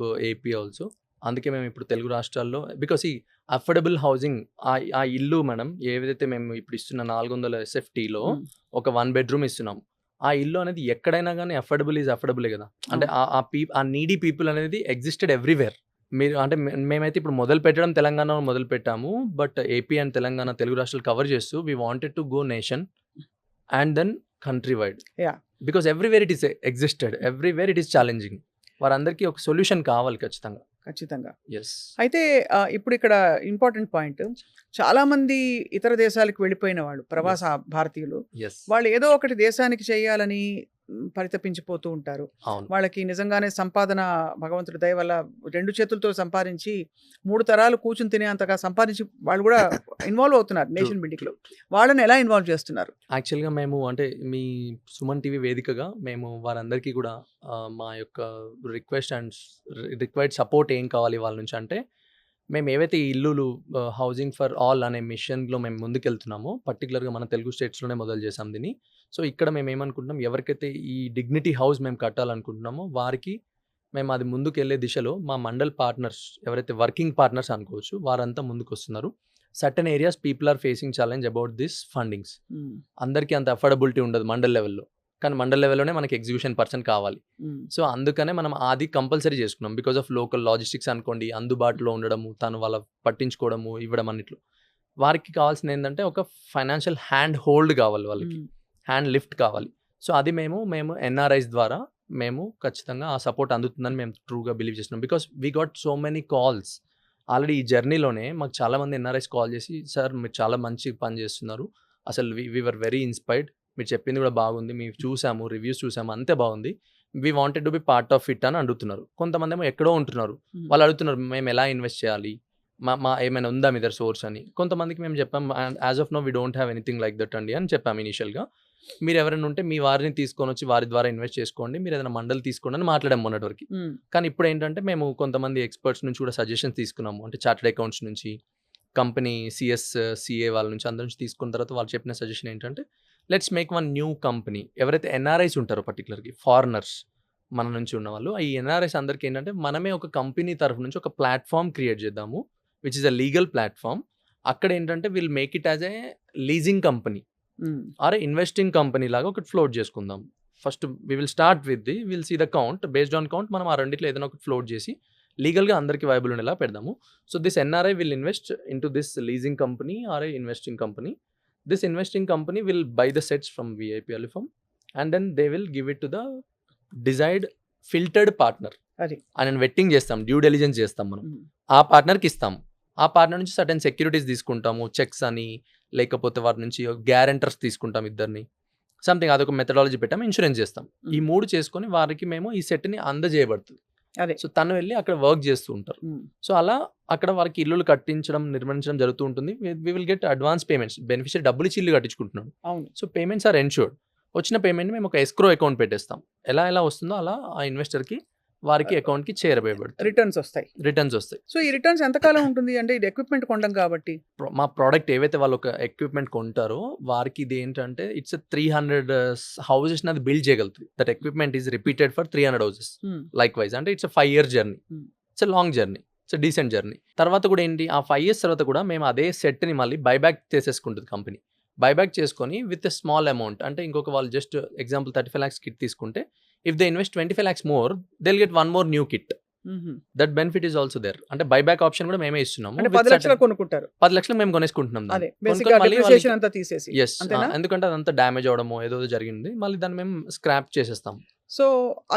AP also. అందుకే మేము ఇప్పుడు తెలుగు రాష్ట్రాల్లో, బికాస్ ఈ అఫోర్డబుల్ హౌసింగ్, ఆ ఇల్లు మనం ఏదైతే మేము ఇప్పుడు ఇస్తున్న 400 SFTలో ఒక 1 bedroom ఇస్తున్నాం. ఆ ఇల్లు అనేది ఎక్కడైనా కానీ అఫోర్డబులే కదా. అంటే ఆ నీడీ పీపుల్ అనేది ఎగ్జిస్టెడ్ ఎవ్రీవేర్. మీరు అంటే మేమైతే ఇప్పుడు మొదలు పెట్టడం తెలంగాణలో మొదలు పెట్టాము, but AP and Telangana Telugu రాష్ట్రాలు కవర్ చేస్తూ we wanted to go nation and then countrywide. Because everywhere it is existed, everywhere it is challenging. వారందరికీ ఒక సొల్యూషన్ కావాలి ఖచ్చితంగా. ఎస్. అయితే ఇప్పుడు ఇక్కడ ఇంపార్టెంట్ పాయింట్, చాలా మంది ఇతర దేశాలకు వెళ్ళిపోయిన వాళ్ళు, ప్రవాస భారతీయులు, వాళ్ళు ఏదో ఒకటి దేశానికి చేయాలని పరితపించిపోతూ ఉంటారు. వాళ్ళకి నిజంగానే సంపాదన భగవంతుడి దయ వల్ల 2 చేతులతో సంపాదించి 3 తరాలు కూర్చుని తినేంతగా సంపాదించి వాళ్ళు కూడా ఇన్వాల్వ్ అవుతున్నారు నేషన్ బిల్డింగ్ లో. వాళ్ళని ఎలా ఇన్వాల్వ్ చేస్తున్నారు? యాక్చువల్గా మేము అంటే మీ సుమన్ టీవీ వేదికగా మేము వారందరికీ కూడా మా యొక్క రిక్వైర్డ్ సపోర్ట్ ఏం కావాలి వాళ్ళ నుంచి అంటే, మేము ఏవైతే ఇల్లులు హౌసింగ్ ఫర్ ఆల్ అనే మిషన్లో మేము ముందుకెళ్తున్నామో, పర్టికులర్గా మన తెలుగు స్టేట్స్లోనే మొదలు చేసాం దీన్ని. సో ఇక్కడ మేము ఏమనుకుంటున్నాం, ఎవరికైతే ఈ డిగ్నిటీ హౌస్ మేము కట్టాలనుకుంటున్నామో వారికి మేము అది ముందుకెళ్ళే దిశలో మా మండల్ పార్ట్నర్స్ ఎవరైతే వర్కింగ్ పార్ట్నర్స్ అనుకోవచ్చు వారంతా ముందుకు వస్తున్నారు. Certain areas people are facing challenge about this fundings. అందరికీ అంత అఫోర్డబిలిటీ ఉండదు మండల్ లెవెల్లో, కానీ మండల్ లెవెల్లోనే మనకి ఎగ్జిక్యూషన్ పర్సన్ కావాలి. సో అందుకనే మనం అది కంపల్సరీ చేసుకున్నాం. బికాస్ ఆఫ్ లోకల్ లాజిస్టిక్స్ అనుకోండి, అందుబాటులో ఉండడము, తను వాళ్ళ పట్టించుకోవడము, ఇవ్వడం అన్నిట్లో వారికి కావాల్సింది ఏంటంటే ఒక ఫైనాన్షియల్ హ్యాండ్ హోల్డ్ కావాలి, వాళ్ళకి హ్యాండ్ లిఫ్ట్ కావాలి. సో అది మేము ఎన్ఆర్ఐస్ ద్వారా మేము ఖచ్చితంగా ఆ సపోర్ట్ అందుతుందని మేము ట్రూగా బిలీవ్ చేస్తున్నాం. Because we got so many calls already ఈ జర్నీలోనే. మాకు చాలామంది ఎన్ఆర్ఐస్ కాల్ చేసి, సార్ మీరు చాలా మంచి పని చేస్తున్నారు, అసలు వీ వర్ వెరీ ఇన్స్పైర్డ్, మీరు చెప్పింది కూడా బాగుంది, మేము చూసాము, రివ్యూస్ చూసాము, అంతే బాగుంది, we wanted to be part of it అని అడుగుతున్నారు. కొంతమంది ఏమో ఎక్కడో ఉంటున్నారు, వాళ్ళు అడుగుతున్నారు మేము ఎలా ఇన్వెస్ట్ చేయాలి, మా ఏమైనా ఉందా మీ దగ్గర సోర్స్ అని. కొంతమందికి మేము చెప్పాం as of now we don't have anything like that అండి అని చెప్పాము ఇనీషియల్గా. మీరు ఎవరైనా ఉంటే మీ వారిని తీసుకొని వచ్చి వారి ద్వారా ఇన్వెస్ట్ చేసుకోండి, మీరు ఏదైనా మండలి తీసుకోండి అని మాట్లాడాము మొన్నటి వరకు. కానీ ఇప్పుడు ఏంటంటే మేము కొంతమంది ఎక్స్పర్ట్స్ నుంచి కూడా సజెషన్స్ తీసుకున్నాము. అంటే చార్టెడ్ అకౌంట్స్ నుంచి, కంపెనీ సిఏ వాళ్ళ నుంచి, అందరి నుంచి తీసుకున్న తర్వాత వాళ్ళు చెప్పిన సజెషన్ ఏంటంటే let's make one new company. ఎవరైతే ఎన్ఆర్ఐస్ ఉంటారో పర్టికులర్గా ఫారినర్స్ మన నుంచి ఉన్న వాళ్ళు, ఈ ఎన్ఆర్ఐస్ అందరికీ ఏంటంటే మనమే ఒక కంపెనీ తరఫు నుంచి ఒక ప్లాట్ఫామ్ క్రియేట్ చేద్దాము, which is a legal platform. అక్కడ ఏంటంటే will make it as a leasing company or investing company లాగా ఒకటి ఫ్లోట్ చేసుకుందాం. First we will start with will see the count, based on count మనం ఆ రెండిట్లో ఏదైనా ఒకటి ఫ్లోట్ చేసి లీగల్గా అందరికీ వైబుల్ ఉండేలా పెడదాము. So this NRI will invest in to this leasing company or a investing company. This investing company will buy the sets from VIP అలిఫామ్ and then they will give it to the desired filtered partner. ఆయన vetting చేస్తాం, due diligence చేస్తాం, మనం ఆ పార్ట్నర్కి ఇస్తాము. ఆ partner నుంచి certain securities తీసుకుంటాము, చెక్స్ అని, లేకపోతే వారి నుంచి గ్యారెంటర్స్ తీసుకుంటాం ఇద్దరిని, సంథింగ్ అదొక మెథడాలజీ పెట్టాము, ఇన్సూరెన్స్ చేస్తాం. ఈ 3 చేసుకొని వారికి మేము ఈ సెట్ని అందజేయబడుతుంది. సో తను వెళ్ళి అక్కడ వర్క్ చేస్తూ ఉంటారు. సో అలా అక్కడ వారికి ఇల్లులు కట్టించడం, నిర్మించడం జరుగుతూ ఉంటుంది. We will get advance payments. Beneficiary డబ్బులు ఇచ్చి ఇల్లు కట్టించుకుంటున్నాడు. So payments are ensured. వచ్చిన పేమెంట్ మేము ఒక ఎస్క్రో అకౌంట్ పెట్టేస్తాం. ఎలా వస్తుందో అలా ఆ ఇన్వెస్టర్కి వారికి అకౌంట్కి చేరబోయబడుతుంది, రిటర్న్స్ వస్తాయి. సో ఈ రిటర్న్స్ ఎంతకాలం ఉంటుంది అంటే ఇది ఎక్విప్మెంట్ కొనడం కాబట్టి? మా ప్రోడక్ట్ ఏవైతే వాళ్ళు ఒక ఎక్విప్మెంట్ కొంటారో వారికి ఇది ఏంటంటే ఇట్స్ 300 హౌసెస్ అది బిల్డ్ చేయగలుగుతుంది. That equipment is repeated for 300 houses likewise. అంటే it's 5 year journey, it's long journey, it's decent journey. తర్వాత కూడా ఏంటి, ఆ 5 years తర్వాత కూడా మేము అదే సెట్ని మళ్ళీ బైబ్యాక్ చేసేసుకుంటుంది కంపెనీ. బైబ్యాక్ చేసుకొని విత్ ఎ స్మాల్ అమౌంట్, అంటే ఇంకొక వాళ్ళు జస్ట్ ఎగ్జాంపుల్ 35 lakhs కిట్ తీసుకుంటే, if they invest 25 lakhs more, they'll get one more new kit. That benefit is also there. అంటే బైబ్యాక్ ఆప్షన్ కూడా మేమే ఇస్తున్నాము. 10 లక్షలు కొనుక్కుంటారు, 10 లక్షలు మేము కొనేసుకుంటున్నాం. ఎందుకంటే అదంతా డ్యామేజ్ అవడమో ఏదో జరిగింది, మళ్ళీ దాన్ని మేము స్క్రాప్ చేసేస్తాం. సో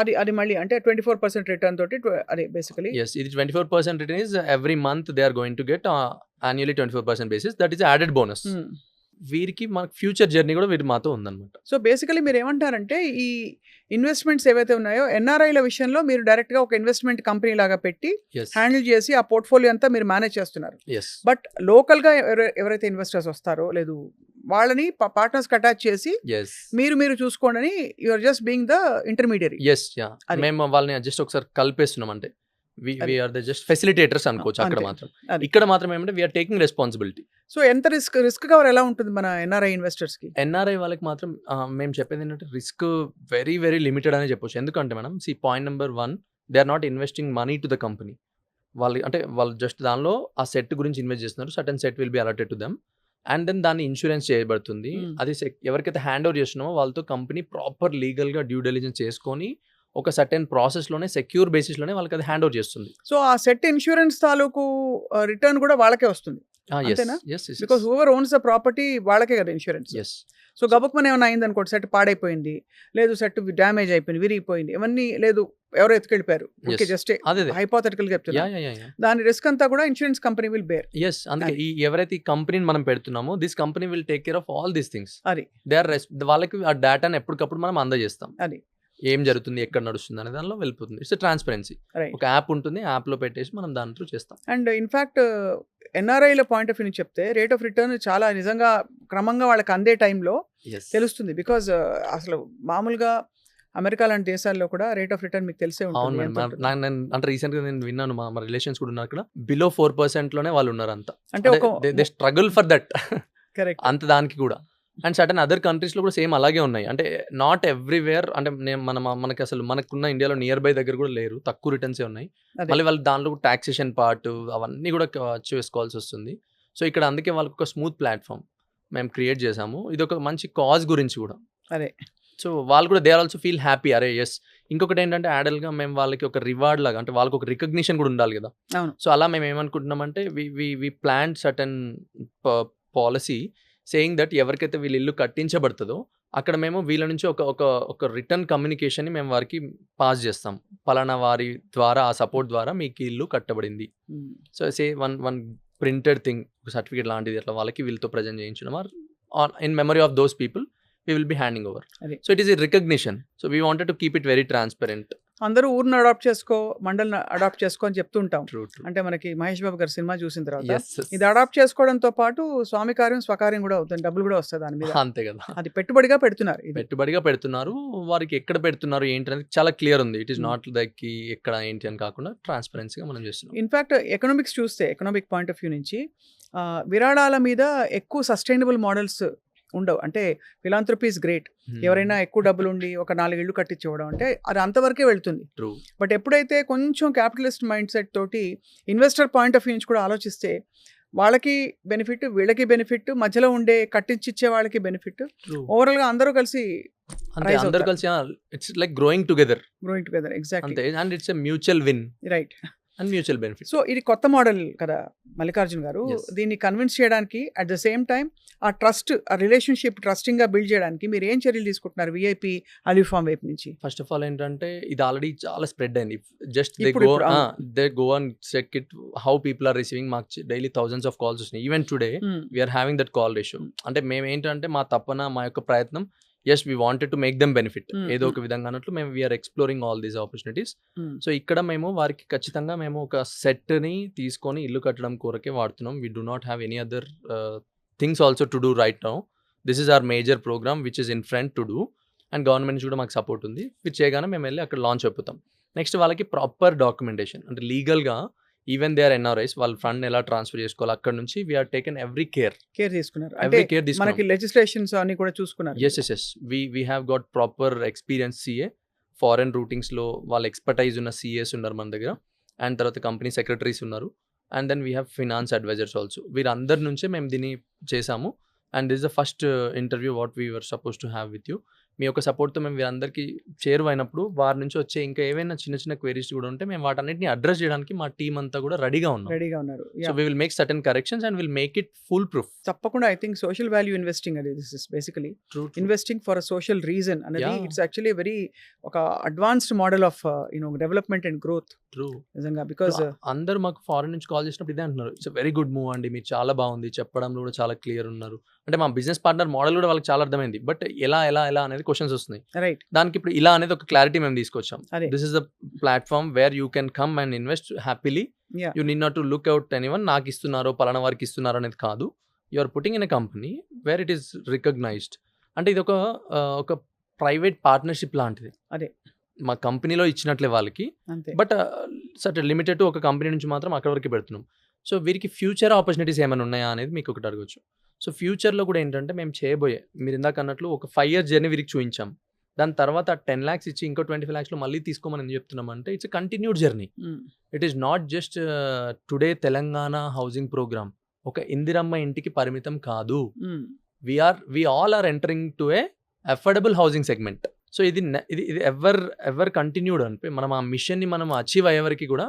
అది మళ్ళీ అంటే 24% రిటర్న్ తోటి అదే బేసికలీ. yes, ఇది 24% return is every month they are going to get annually 24% basis. That is added bonus. వీరికి మనకు ఫ్యూచర్ జర్నీ కూడా వీరి మాతో ఉందన్నమాట. సో బేసికలీ మీరు ఏమంటారంటే ఈ ఇన్వెస్ట్మెంట్స్ ఏవైతే ఉన్నాయో ఎన్ఆర్ఐల విషయంలో మీరు డైరెక్ట్గా ఒక ఇన్వెస్ట్మెంట్ కంపెనీ లాగా పెట్టి హ్యాండిల్ చేసి ఆ పోర్ట్ఫోలియో అంతా మీరు మేనేజ్ చేస్తున్నారు. బట్ లోకల్గా ఎవరైతే ఇన్వెస్టర్స్ వస్తారో లేదు వాళ్ళని పార్ట్నర్స్కి అటాచ్ చేసి మీరు చూసుకోండి అని you are just being the intermediary. మేము వాళ్ళని జస్ట్ ఒకసారి కలిపేస్తున్నాం. అంటే we are the just facilitators అనుకోవచ్చు. అక్కడ మాత్రం ఇక్కడ మాత్రం ఏమంటే వీఆర్ టేకింగ్ రెస్పాన్సిబిలిటీ. సో ఎంత రిస్క్ కవర్ ఎలా ఉంటుంది మన ఎన్ఆర్ఐ ఇన్వెస్టర్స్ కి? ఎన్ఆర్ఐ వాళ్ళకి మాత్రం మేము చెప్పేది ఏంటంటే రిస్క్ వెరీ వెరీ లిమిటెడ్ అని చెప్పొచ్చు. ఎందుకంటే మనం point number 1, they are not investing money to the company. వాళ్ళు జస్ట్ దానిలో ఆ సెట్ గురించి ఇన్వెస్ట్ చేస్తున్నారు. Certain set will be allotted to them and then దాన్ని ఇన్సూరెన్స్ చేయబడుతుంది. అది ఎవరికైతే హ్యాండ్ ఓవర్ చేస్తున్నామో వాళ్ళతో కంపెనీ ప్రాపర్ లీగల్గా డ్యూ డెలిజెన్స్ చేసుకొని ఒక సర్టెన్ ప్రాసెస్లోనే సెక్యూర్ బేసిస్లోనే వాళ్ళకి అది హ్యాండ్ ఓవర్ చేస్తుంది. సో ఆ సెట్ ఇన్సూరెన్స్ తాలూకు రిటర్న్ కూడా వాళ్ళకే వస్తుంది అంతేనా? Because whoever owns the property వాళ్ళకే కదా ఇన్సూరెన్స్. సో గబుక్మని ఏమైనా అయింది అనుకోండి, సెట్ పాడైపోయింది, లేదు సెట్ డ్యామేజ్ అయిపోయింది, విరిగిపోయింది, ఇవన్నీ లేదు ఎవరో ఎత్తుకెళ్ళిపోయారు, ఓకే జస్ట్ హైపోథెటికల్ చెప్తున్నా, దాని రిస్క్ అంతా కూడా ఇన్సూరెన్స్ కంపెనీ విల్ బేర్. అందుకే ఎవరైతే ఈ కంపెనీని మనం పెడుతున్నామో this company will take care of all these things. అది వాళ్ళకి ఆ డేటాని ఎప్పటికప్పుడు మనం అందజేస్తాం. అది ఏం జరుగుతుంది, ఎక్కడ నడుస్తుంది అనే దానిలో వెళ్ళిపోతుంది. It's transparency. ఒక యాప్ ఉంటుంది, యాప్లో పెట్టేసి మనం దాంట్లో చేస్తాం. అండ్ ఇన్ఫ్యాక్ట్ ఎన్ఆర్ఐల పాయింట్ ఆఫ్ వ్యూ చెప్తే రేట్ ఆఫ్ రిటర్న్ చాలా నిజంగా క్రమంగా వాళ్ళకి అందే టైంలో తెలుస్తుంది. బికాజ్ అసలు మామూలుగా అమెరికా లాంటి దేశాల్లో కూడా రేట్ ఆఫ్ రిటర్న్ మీకు తెలిసే ఉంటుంది. అంటే రీసెంట్ గా నేను విన్నాను, మా రిలేషన్స్ కూడా ఉన్నారు అక్కడ, బిలో 4% లోనే వాళ్ళు ఉన్నారు అంతా. అంటే they struggle for that. Correct. అంత దానికి కూడా అండ్ సర్టన్ అదర్ కంట్రీస్లో కూడా సేమ్ అలాగే ఉన్నాయి. అంటే నాట్ ఎవ్రీవేర్, అంటే మనకి అసలు మనకున్న ఇండియాలో నియర్ బై దగ్గర కూడా లేరు, తక్కువ రిటర్న్సే ఉన్నాయి. అదే. మళ్ళీ వాళ్ళు దాంట్లో టాక్సేషన్ పార్ట్ అవన్నీ కూడా చేసుకోవాల్సి వస్తుంది. సో ఇక్కడ అందుకే వాళ్ళకి ఒక స్మూత్ ప్లాట్ఫామ్ మేము క్రియేట్ చేసాము. ఇది ఒక మంచి కాజ్ గురించి కూడా. అదే. సో వాళ్ళు కూడా they are also feel happy. అరే ఎస్, ఇంకొకటి ఏంటంటే యాడల్గా మేము వాళ్ళకి ఒక రివార్డ్ లాగా, అంటే వాళ్ళకి ఒక రికగ్నిషన్ కూడా ఉండాలి కదా. అవును. సో అలా మేము ఏమనుకుంటున్నామంటే we plan certain policy saying that ఎవరికైతే వీళ్ళు ఇల్లు కట్టించబడుతుందో అక్కడ మేము వీళ్ళ నుంచి ఒక రిటర్న్ కమ్యూనికేషన్ని మేము వారికి పాస్ చేస్తాం. పలానా వారి ద్వారా, ఆ సపోర్ట్ ద్వారా మీకు ఇల్లు కట్టబడింది. So say one printed thing, certificate లాంటిది అట్లా వాళ్ళకి వీళ్ళతో ప్రజెంట్ చేయించడం, or in memory of those people we will be handing over. అదే. So it is a recognition. So we wanted to keep it very transparent. అందరూ ఊరిని adapt చేసుకో, మండలిని అడాప్ట్ చేసుకో అని చెప్తుంటాం. True. అంటే మనకి మహేష్ బాబు గారి సినిమా చూసిన తర్వాత Yes. ఇది అడాప్ట్ చేసుకోవడంతో పాటు స్వామి కార్యం స్వకార్యం కూడా అవుతుంది, డబ్బులు కూడా వస్తుంది దాని మీద. అంతే కదా, అది పెట్టుబడిగా పెడుతున్నారు. ఇది పెట్టుబడిగా పెడుతున్నారు. వారికి ఎక్కడ పెడుతున్నారు ఏంటి అనేది చాలా క్లియర్ ఉంది. ఇట్ ఈస్ నాట్ లైక్ ఎక్కడ ఏంటి అని కాకుండా ట్రాన్స్పరెన్సీగా మనం చేస్తున్నాం. ఇన్ఫాక్ట్ ఎకనామిక్స్ చూస్తే, ఎకనామిక్ పాయింట్ ఆఫ్ వ్యూ నుంచి విరాళాల మీద ఎక్కువ సస్టైనబుల్ మోడల్స్ ఉండవు. అంటే ఫిలాంథ్రపీ ఇస్ గ్రేట్, ఎవరైనా ఎక్కువ డబ్బులు ఉండి ఒక 4 ఇళ్ళు కట్టించివ్వడం అంటే అది అంతవరకే వెళ్తుంది. ట్రూ. బట్ ఎప్పుడైతే కొంచెం క్యాపిటలిస్ట్ మైండ్ సెట్ తోటి ఇన్వెస్టర్ పాయింట్ ఆఫ్ వ్యూ నుంచి కూడా ఆలోచిస్తే వాళ్ళకి బెనిఫిట్, వీళ్ళకి బెనిఫిట్, మధ్యలో ఉండే కట్టించిచ్చే వాళ్ళకి బెనిఫిట్, ఓవరాల్గా అందరూ కలిసి అంటే అందరూ కలిసి it's like growing together. Exactly. అంతే, and it's a mutual win. Right. And mutual benefit. So ఇది కొత్త మోడల్ కదా మల్లికార్జున్ గారు. Yes. దీన్ని కన్విన్స్ చేయడానికి అట్ ద సేమ్ టైం ఆ ట్రస్ట్, ఆ రిలేషన్షిప్ ట్రస్టింగ్గా బిల్డ్ చేయడానికి మీరు ఏం చర్యలు తీసుకుంటున్నారు విఐపి అలీఫామ్ వైపు నుంచి? ఫస్ట్ ఆఫ్ ఆల్ ఏంటంటే ఇది ఆల్రెడీ చాలా స్ప్రెడ్ అయింది. జస్ట్ ఇప్పుడు they go and check it how people are receiving. మాకు డైలీ థౌసండ్స్ ఆఫ్ కాల్స్ వస్తున్నాయి. Even today we are having that call ratio. అంటే మేము ఏంటంటే మా తపన, మా యొక్క ప్రయత్నం, yes we wanted to make them benefit ఏదో ఒక విధంగా అన్నట్లు మేము we are exploring all these opportunities. So ఇక్కడ మేము వారికి ఖచ్చితంగా మేము ఒక సెట్ని తీసుకొని ఇల్లు కట్టడం కొరకే వాడుతున్నాం. We do not have any other things also to do right now. This is our major programme which is in front to do, and government నుంచి కూడా మాకు సపోర్ట్ ఉంది. ఇది చేయగానే మేము వెళ్ళి అక్కడ లాంచ్ అయిపోతాం. నెక్స్ట్ వాళ్ళకి ప్రాపర్ డాక్యుమెంటేషన్, అంటే లీగల్గా ఈవెన్ దే ఆర్ ఎన్ఆర్ఐస్, వాళ్ళ ఫండ్ ఎలా ట్రాన్స్ఫర్ చేసుకోవాలి అక్కడ నుంచి వీఆర్ టేకెన్ ఎవ్రీ కేర్ తీసుకున్నారు. ఎవ్రీ కేర్ మనకి లెజిస్లేషన్స్ అన్ని కూడా చూసుకున్నారు. Yes we have got proper experience CA, foreign రూటింగ్స్లో వాళ్ళ ఎక్స్పర్టైజ్ ఉన్న సిఏస్ ఉన్నారు మన దగ్గర, అండ్ తర్వాత కంపెనీ సెక్రటరీస్ ఉన్నారు, and then we have finance advisers also. వీరందరి నుంచే మేము దీన్ని చేసాము. And this the first interview what we were suppose to have with you. మీ యొక్క సపోర్ట్తో మేము వీరందరికీ చేరువైనప్పుడు వారి నుంచి వచ్చే ఇంకా ఏవైనా చిన్న చిన్న క్వెరీస్ కూడా ఉంటే మేము వాటన్నిటిని అడ్రస్ చేయడానికి మా టీం అంతా కూడా రెడీగా ఉన్నారు. So we will make certain corrections and will make it full proof. తప్పకుండా. I think social value investing అనేది this is basically investing for a social reason అనేది ఇట్స్ యాక్చువల్లీ వెరీ ఒక advanced model of development and growth. True. నిజంగా. Because అందరూ మాకు foreign నుంచి call చేసినప్పుడు ఇదే అంటున్నారు, ఇట్స్ వెరీ గుడ్ మూవ్ అండి, మీరు చాలా బాగుంది, చెప్పడంలో కూడా చాలా క్లియర్ ఉన్నారు. అంటే మా బిజినెస్ పార్ట్నర్ మోడల్ కూడా వాళ్ళకి చాలా అర్థమైంది. బట్ ఎలా అనేది క్వశ్చన్స్ వస్తున్నాయి. రైట్. దానికి ఇప్పుడు ఇలా అనేది ఒక క్లారిటీ మేము తీసుకొచ్చాం. అదే. This is the platform where you can come and invest happily. You need not to look out anyone, నాకు ఇస్తున్నారో పలానా వారికి ఇస్తున్నారో అనేది కాదు. You are putting in a company where it is recognised. అంటే ఇది ఒక ప్రైవేట్ పార్ట్నర్షిప్ లాంటిది. అదే. మా కంపెనీలో ఇచ్చినట్లే వాళ్ళకి, బట్ సట్ లిమిటెడ్ టు ఒక కంపెనీ నుంచి మాత్రం అక్కడ వరకు పెడుతున్నాం. సో వీరికి ఫ్యూచర్ ఆపర్చునిటీస్ ఏమైనా ఉన్నాయా అనేది మీకు ఒకటి అడగచ్చు. సో ఫ్యూచర్లో కూడా ఏంటంటే మేము చేయబోయే, మీరు ఇందాక అన్నట్లు ఒక 5 years జర్నీ వీరికి చూపించాం. దాని తర్వాత 10 lakhs ఇచ్చి ఇంకో 25 lakhsలో మళ్ళీ తీసుకోమని ఎందుకు చెప్తున్నామంటే it's continued journey. It is not just today Telangana housing program ఒక ఇందిరమ్మ ఇంటికి పరిమితం కాదు. We all are entering to a affordable housing segment. So ఇది ఎవర్ కంటిన్యూడ్ అంటే మనం ఆ మిషన్ని మనం అచీవ్ అయ్యే వరకు కూడా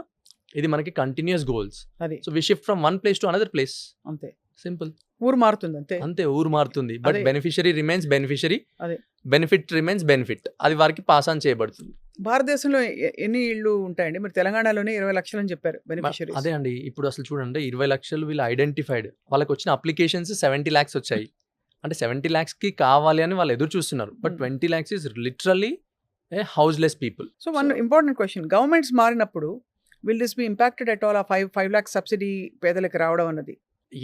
ఇది మనకి continuous goals. So we shift from one place to another place. అంతే, సింపుల్. ఊరు మారుతుంది అంతే ఊరు మారుతుంది, but beneficiary remains beneficiary, benefit remains benefit. అది వారికి పాస్ ఆన్ చేయబడుతుంది. భారతదేశంలో ఎన్ని ఇళ్ళు ఉంటాయండి? మీరు తెలంగాణలోనే 20 లక్షలు అని చెప్పారు బెనిఫిషరీస్. అదే అండి, ఇప్పుడు అసలు చూడండి 20 లక్షలు వీళ్ళు ఐడెంటిఫైడ్, వాళ్ళకి వచ్చిన అప్లికేషన్స్ 70 lakhs వచ్చాయి. అంటే 70 lakhsకి కావాలి అని వాళ్ళు ఎదురు చూస్తున్నారు. But 20 lakhs is literally a houseless people. So one important question, governments మారినప్పుడు will this be impacted at all? ఆ 5 lakhs సబ్సిడీ పేదలకు రావడం అన్నది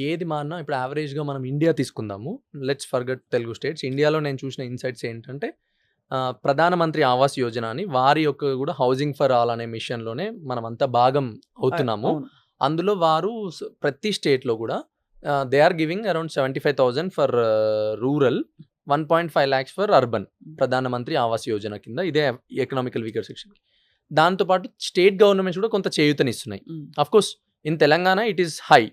ఏది మారినా ఇప్పుడు యావరేజ్గా మనం ఇండియా తీసుకుందాము, లెట్స్ ఫర్గెట్ తెలుగు స్టేట్స్. ఇండియాలో నేను చూసిన ఇన్సైట్స్ ఏంటంటే ప్రధానమంత్రి ఆవాస్ యోజన అని వారి యొక్క కూడా హౌసింగ్ ఫర్ ఆల్ అనే మిషన్లోనే మనం అంతా భాగం అవుతున్నాము. అందులో వారు ప్రతి స్టేట్లో కూడా they are giving around 75,000 for rural, 1.5 lakhs for urban. Pradhanmantri Awas Yojana కింద ఇదే ఎకనామికల్ వీకర్ సెక్షన్. దాంతోపాటు స్టేట్ గవర్నమెంట్స్ కూడా కొంత చేయూతనిస్తున్నాయి. Of course in Telangana it is high,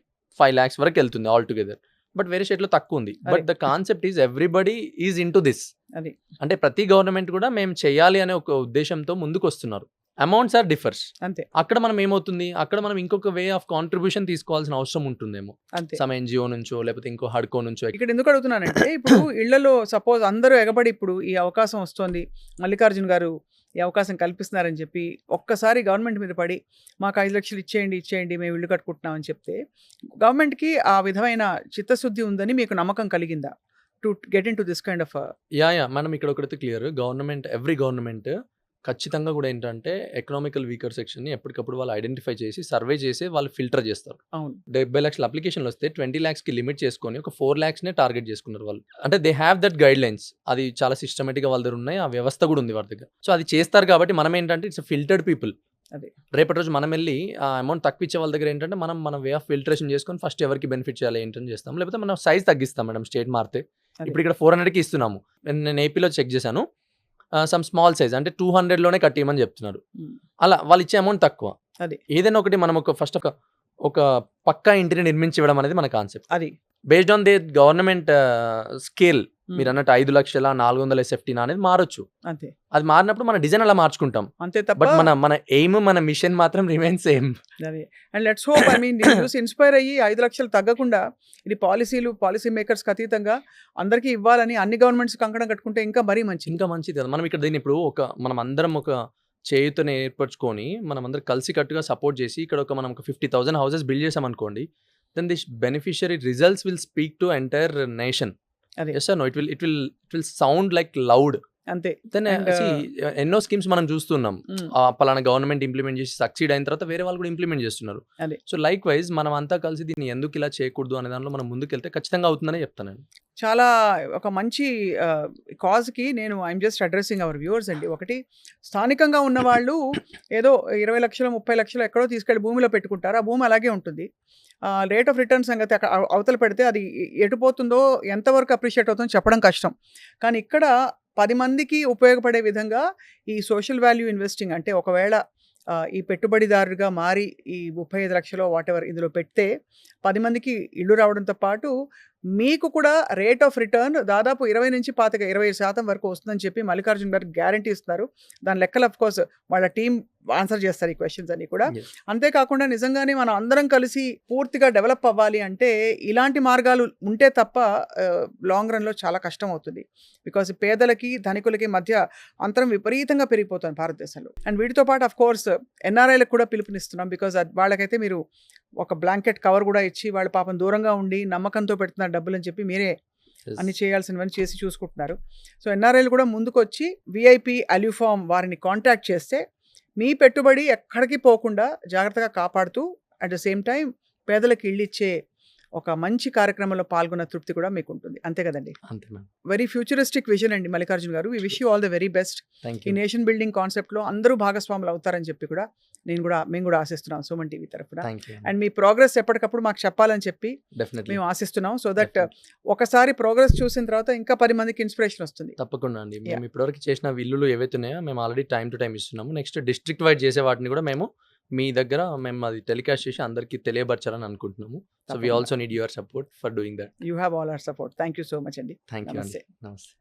5 lakhs వరకు వెళ్తుంది ఆల్ టుగెదర్. బట్ వేరే స్టేట్లో తక్కువ ఉంది. But the concept is everybody is in to this. అది అంటే ప్రతి గవర్నమెంట్ కూడా మేము చేయాలి అనే ఒక ఉద్దేశంతో ముందుకు వస్తున్నారు. Amounts are differs. అంతే అక్కడ మనం ఏమవుతుంది, అక్కడ మనం ఇంకొక వే ఆఫ్ కాంట్రిబ్యూషన్ తీసుకోవాల్సిన అవసరం ఉంటుందేమో, అంతే. సమ్ ఎన్జిఓ నుంచో లేకపోతే ఇంకో హడ్కో నుంచో. ఇక్కడ ఎందుకు అడుగుతున్నానంటే ఇప్పుడు ఇళ్లలో సపోజ్ అందరూ ఎగబడి ఇప్పుడు ఈ అవకాశం వస్తుంది, మల్లికార్జున్ గారు ఈ అవకాశం కల్పిస్తున్నారని చెప్పి ఒక్కసారి గవర్నమెంట్ మీద పడి మాకు 5 లక్షలు ఇచ్చేయండి మేము ఇల్లు కట్టుకుంటున్నామని చెప్తే గవర్నమెంట్కి ఆ విధమైన చిత్తశుద్ధి ఉందని మీకు నమ్మకం కలిగిందా to get in to this kind of? Yeah మనం ఇక్కడ ఒకటి క్లియర్, గవర్నమెంట్ ఎవ్రీ గవర్నమెంట్ ఖచ్చితంగా కూడా ఏంటంటే ఎకనామికల్ వీకర్ సెక్షన్ని ఎప్పటికప్పుడు వాళ్ళు ఐడెంటిఫై చేసి సర్వే చేసి వాళ్ళు ఫిల్టర్ చేస్తారు. అవును. 70 లక్షల అప్లికేషన్లు వస్తే 20 lakhsకి లిమిట్ చేసుకొని ఒక 4 lakhsనే టార్గెట్ చేసుకున్నారు వాళ్ళు. అంటే they have that guide lines, అది చాలా సిస్టమేటిక్గా వాళ్ళ దగ్గర ఉన్నాయి, ఆ వ్యవస్థ కూడా ఉంది వాళ్ళ దగ్గర. సో అది చేస్తారు కాబట్టి మనం ఏంటంటే ఇట్స్ ఫిల్టర్డ్ పీపుల్. అదే రేపటి రోజు మనం వెళ్ళి ఆ అమౌంట్ తక్కువ ఇచ్చే వాళ్ళ దగ్గర ఏంటంటే మనం మన వే ఆఫ్ ఫిల్టరేషన్ చేసుకొని ఫస్ట్ ఎవరికి బెనిఫిట్ చేయాలి ఏంటని చేస్తాం, లేకపోతే మనం సైజ్ తగ్గిస్తాం మేడం స్టేట్ మారితే. ఇప్పుడు ఇక్కడ 400కి ఇస్తున్నాము, నేను ఏపీలో చెక్ చేశాను, సమ్ స్మాల్ సైజ్ అంటే 200లోనే కట్టేయమని చెప్తున్నారు. అలా వాళ్ళు ఇచ్చే అమౌంట్ తక్కువ. అది ఏదైనా ఒకటి మనం ఒక ఫస్ట్ ఒక పక్కా ఇంటిని నిర్మించి ఇవ్వడం అనేది మన కాన్సెప్ట్. అది based on they government scale. మీరు అన్నట్టు 5 లక్షల 400 SFT అనేది మారొచ్చు. అంతే. అది మారినప్పుడు మన డిజైన్ అలా మార్చుకుంటాం. అంతే తప్ప బట్ మన ఎయిమ్, మన మిషన్ మాత్రం రిమైన్ సేమ్. అదే. And let's hope, I mean చూసి ఇన్స్పైర్ అయ్యి 5 లక్షలు తగ్గకుండా ఇది పాలసీ మేకర్స్కి అతీతంగా అందరికీ ఇవ్వాలని అన్ని గవర్నమెంట్స్ కంకణం కట్టుకుంటే ఇంకా మరీ మంచిది. ఇంకా మంచిది కదా. మనం ఇక్కడ దీన్ని ఇప్పుడు మనం అందరం ఒక చేయుతని ఏర్పరచుకొని మనం అందరం కలిసి కట్టుగా సపోర్ట్ చేసి ఇక్కడ మనం ఒక 50,000 houses బిల్డ్ చేసామనుకోండి, then this beneficiary results will speak to entire nation. అదే. Yes or no, it will sound like loud. అంతే. దెన్ ఎన్నో స్కీమ్స్ మనం చూస్తున్నాం, పలానా గవర్నమెంట్ ఇంప్లిమెంట్ చేసి సక్సీడ్ అయిన తర్వాత వేరే వాళ్ళు కూడా ఇంప్లిమెంట్ చేస్తున్నారు. అదే. సో లైక్ వైజ్ మనం అంతా కలిసి దీన్ని ఎందుకు ఇలా చేయకూడదు అనే దాంట్లో మనం ముందుకెళ్తే ఖచ్చితంగా అవుతుందని చెప్తాను. చాలా ఒక మంచి కాజ్కి నేను I'm just addressing our viewers అండి. ఒకటి, స్థానికంగా ఉన్న వాళ్ళు ఏదో 20 లక్షలు 30 లక్షలు ఎక్కడో తీసుకెళ్ళి భూమిలో పెట్టుకుంటారు, ఆ భూమి అలాగే ఉంటుంది. రేట్ ఆఫ్ రిటర్న్ సంగతి అక్కడ అవతల పెడితే అది ఎటుపోతుందో ఎంతవరకు అప్రిషియేట్ అవుతుందో చెప్పడం కష్టం. కానీ ఇక్కడ 10 మందికి ఉపయోగపడే విధంగా ఈ సోషల్ వాల్యూ ఇన్వెస్టింగ్ అంటే ఒకవేళ ఈ పెట్టుబడిదారుగా మారి ఈ 35 లక్షలు వాటెవర్ ఇందులో పెడితే 10 మందికి ఇల్లు రావడంతో పాటు మీకు కూడా రేట్ ఆఫ్ రిటర్న్ దాదాపు 20 నుంచి 20% వరకు వస్తుందని చెప్పి మల్లికార్జున్ గారు గ్యారంటీ ఇస్తున్నారు. దాని లెక్కలు అఫ్ కోర్స్ వాళ్ళ టీం ఆన్సర్ చేస్తారు ఈ క్వశ్చన్స్ అన్ని కూడా. అంతేకాకుండా నిజంగానే మనం అందరం కలిసి పూర్తిగా డెవలప్ అవ్వాలి అంటే ఇలాంటి మార్గాలు ఉంటే తప్ప లాంగ్ రన్లో చాలా కష్టం అవుతుంది. బికాస్ పేదలకి ధనికులకి మధ్య అంతరం విపరీతంగా పెరిగిపోతుంది భారతదేశంలో. అండ్ వీటితో పాటు అఫ్ కోర్స్ ఎన్ఆర్ఐలకు కూడా పిలుపునిస్తున్నాం. బికాజ్ వాళ్ళకైతే మీరు ఒక బ్లాంకెట్ కవర్ కూడా ఇచ్చి వాళ్ళ పాపం దూరంగా ఉండి నమ్మకంతో పెడుతున్నారు డబ్బులు అని చెప్పి మీరే అన్ని చేయాల్సినవన్నీ చేసి చూసుకుంటున్నారు. సో ఎన్ఆర్ఐలు కూడా ముందుకు వచ్చి విఐపి అల్యూఫామ్ వారిని కాంటాక్ట్ చేస్తే మీ పెట్టుబడి ఎక్కడికి పోకుండా జాగ్రత్తగా కాపాడుతూ అట్ ద సేమ్ టైం పేదలకు ఇళ్ళు ఇచ్చే ఒక మంచి కార్యక్రమంలో పాల్గొన్న తృప్తి కూడా మీకు ఉంటుంది. అంతే కదండి. అంతే మ్యామ్. వెరీ ఫ్యూచరిస్టిక్ విజన్ అండి మల్లికార్జున్ గారు. We wish you all the very best. ఈ నేషన్ బిల్డింగ్ కాన్సెప్ట్లో అందరూ భాగస్వాములు అవుతారని చెప్పి కూడా మేము కూడా ఆశిస్తున్నాం సుమన్ టీవీ తరఫున. అండ్ మీ ప్రోగ్రెస్ ఎప్పటికప్పుడు మాకు చెప్పాలని చెప్పి మేము ఆశిస్తున్నాం. సో దట్ ఒకసారి ప్రోగ్రెస్ చూసిన తర్వాత ఇంకా 10 మందికి ఇన్స్పిరేషన్ వస్తుంది. తప్పకుండా అండి. మేము ఇప్పటివరకు చేసిన ఇల్లులు ఏవైతే ఉన్నాయో మేము ఆల్రెడీ టైం టు టైం ఇస్తున్నాము. నెక్స్ట్ డిస్ట్రిక్ట్ వైడ్ చేసే వాటిని కూడా మేము మీ దగ్గర అది టెలికాస్ట్ చేసి అందరికీ తెలియపరచాలని అనుకుంటున్నాము. So we also need your support for doing that. You have all our support. Thank you so much అండి. థ్యాంక్ యూ అండి. నమస్తే.